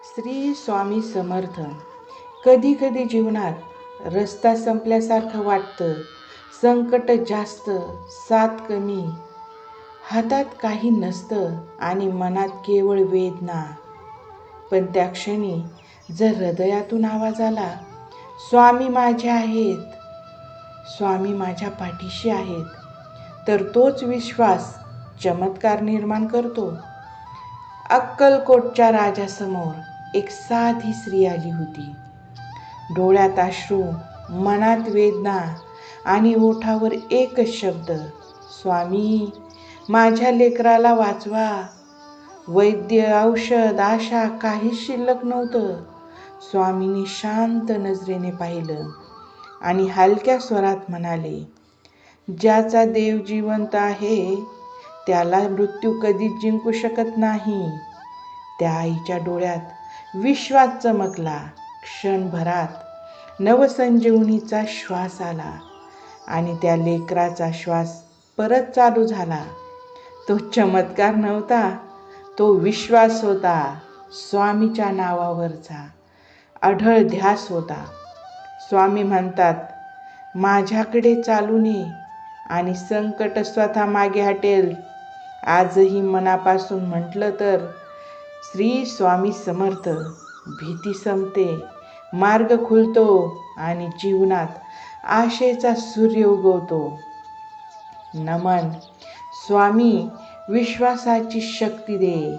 श्री स्वामी समर्थ. कधी कधी जीवनात रस्ता संपल्यासारखं वाटतं. संकट जास्त, साथ कमी, हातात काही नसतं आणि मनात केवळ वेदना. पण त्या क्षणी जर हृदयातून आवाज आला, स्वामी माझे आहेत, स्वामी माझ्या पाठीशी आहेत, तर तोच विश्वास चमत्कार निर्माण करतो. अक्कलकोटच्या राजासमोर एक साधी स्त्री आली होती. डोळ्यात अश्रू, मनात वेदना आणि ओठावर एकच शब्द, स्वामी माझ्या लेकराला वाचवा. वैद्य, औषध, आशा काहीच शिल्लक नव्हतं. स्वामींनी शांत नजरेने पाहिलं आणि हलक्या स्वरात म्हणाले, ज्याचा देव जिवंत आहे त्याला मृत्यू कधीच जिंकू शकत नाही. त्या आईच्या डोळ्यात विश्वास चमकला. क्षणभरात नवसंजीवनीचा श्वास आला आणि त्या लेकराचा श्वास परत चालू झाला. तो चमत्कार नव्हता, तो विश्वास होता. स्वामीच्या नावावरचा अढळ ध्यास होता. स्वामी म्हणतात, माझ्याकडे चालून ये आणि संकट स्वतः मागे हटेल. आजही मनापासून म्हटलं तर श्री स्वामी समर्थ. भीती संपते, मार्ग खुलतो आणि जीवनात आशेचा सूर्य उगवतो. नमन. स्वामी विश्वासाची शक्ती दे,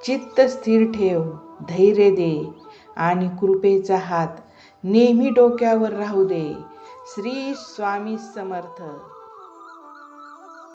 चित्त स्थिर ठेव, धैर्य दे आणि कृपेचा हात नेहमी डोक्यावर राहू दे. श्री स्वामी समर्थ.